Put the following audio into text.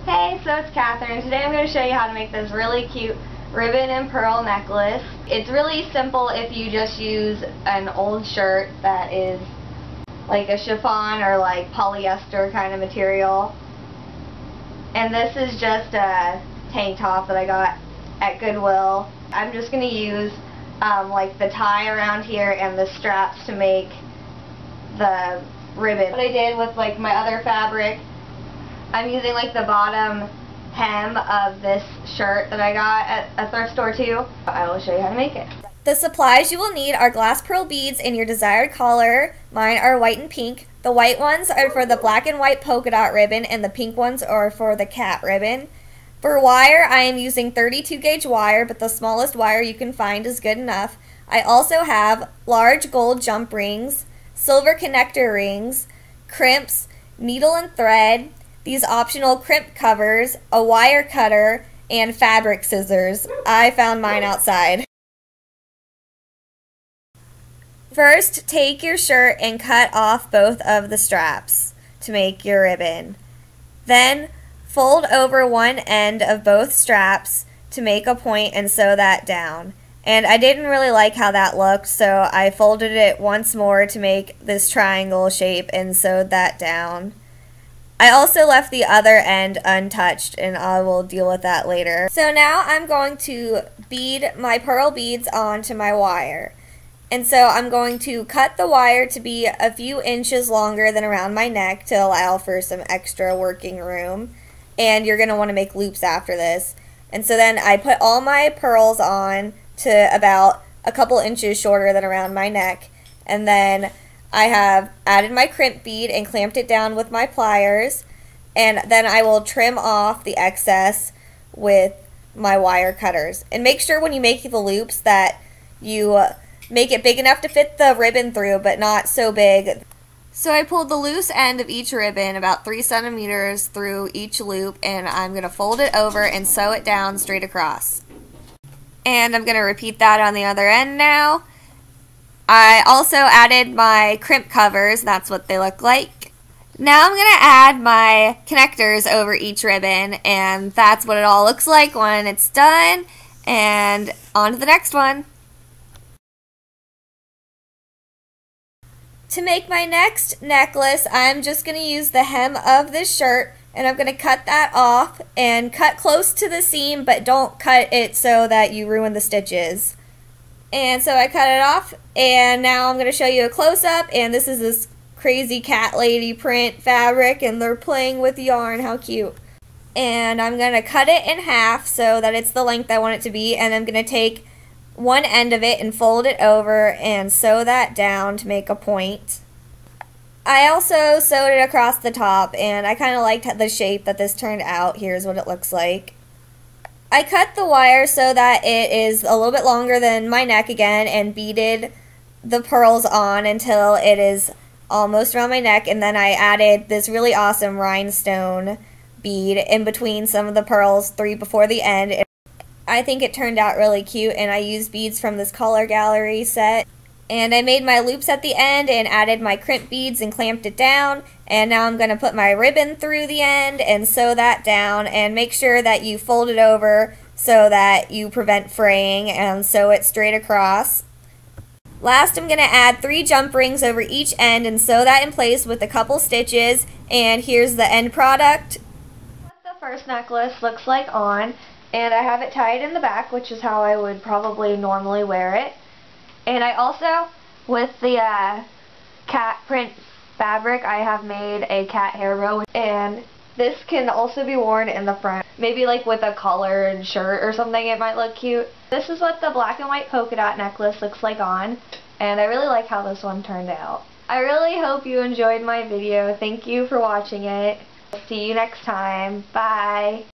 Hey, so it's Catherine. Today I'm going to show you how to make this really cute ribbon and pearl necklace. It's really simple if you just use an old shirt that is like a chiffon or like polyester kind of material. And this is just a tank top that I got at Goodwill. I'm just going to use like the tie around here and the straps to make the ribbon. What I did with like my other fabric, I'm using like the bottom hem of this shirt that I got at a thrift store too. I will show you how to make it. The supplies you will need are glass pearl beads in your desired color. Mine are white and pink. The white ones are for the black and white polka dot ribbon, and the pink ones are for the cat ribbon. For wire, I am using 32 gauge wire, but the smallest wire you can find is good enough. I also have large gold jump rings, silver connector rings, crimps, needle and thread, these optional crimp covers, a wire cutter, and fabric scissors. I found mine outside. First, take your shirt and cut off both of the straps to make your ribbon. Then, fold over one end of both straps to make a point and sew that down. And I didn't really like how that looked, so I folded it once more to make this triangle shape and sewed that down. I also left the other end untouched, and I will deal with that later. So now I'm going to bead my pearl beads onto my wire. And so I'm going to cut the wire to be a few inches longer than around my neck to allow for some extra working room. And you're going to want to make loops after this. And so then I put all my pearls on to about a couple inches shorter than around my neck. And then I have added my crimp bead and clamped it down with my pliers, and then I will trim off the excess with my wire cutters. And make sure when you make the loops that you make it big enough to fit the ribbon through, but not so big. So I pulled the loose end of each ribbon, about 3 centimeters through each loop, and I'm going to fold it over and sew it down straight across. And I'm going to repeat that on the other end now. I also added my crimp covers, that's what they look like. Now I'm going to add my connectors over each ribbon, and that's what it all looks like when it's done. And on to the next one. To make my next necklace, I'm just going to use the hem of this shirt, and I'm going to cut that off and cut close to the seam, but don't cut it so that you ruin the stitches. And so I cut it off, and now I'm going to show you a close-up, and this is this crazy cat lady print fabric, and they're playing with yarn. How cute. And I'm going to cut it in half so that it's the length I want it to be, and I'm going to take one end of it and fold it over and sew that down to make a point. I also sewed it across the top, and I kind of liked the shape that this turned out. Here's what it looks like. I cut the wire so that it is a little bit longer than my neck again, and beaded the pearls on until it is almost around my neck, and then I added this really awesome rhinestone bead in between some of the pearls, 3 before the end. I think it turned out really cute, and I used beads from this Color Gallery set. And I made my loops at the end and added my crimp beads and clamped it down. And now I'm going to put my ribbon through the end and sew that down, and make sure that you fold it over so that you prevent fraying, and sew it straight across. Last, I'm going to add 3 jump rings over each end and sew that in place with a couple stitches, and here's the end product. What the first necklace looks like on, and I have it tied in the back, which is how I would probably normally wear it. And I also, with the cat print fabric, I have made a cat hair bow, and this can also be worn in the front. Maybe like with a collared shirt or something, it might look cute. This is what the black and white polka dot necklace looks like on, and I really like how this one turned out. I really hope you enjoyed my video. Thank you for watching it. See you next time. Bye!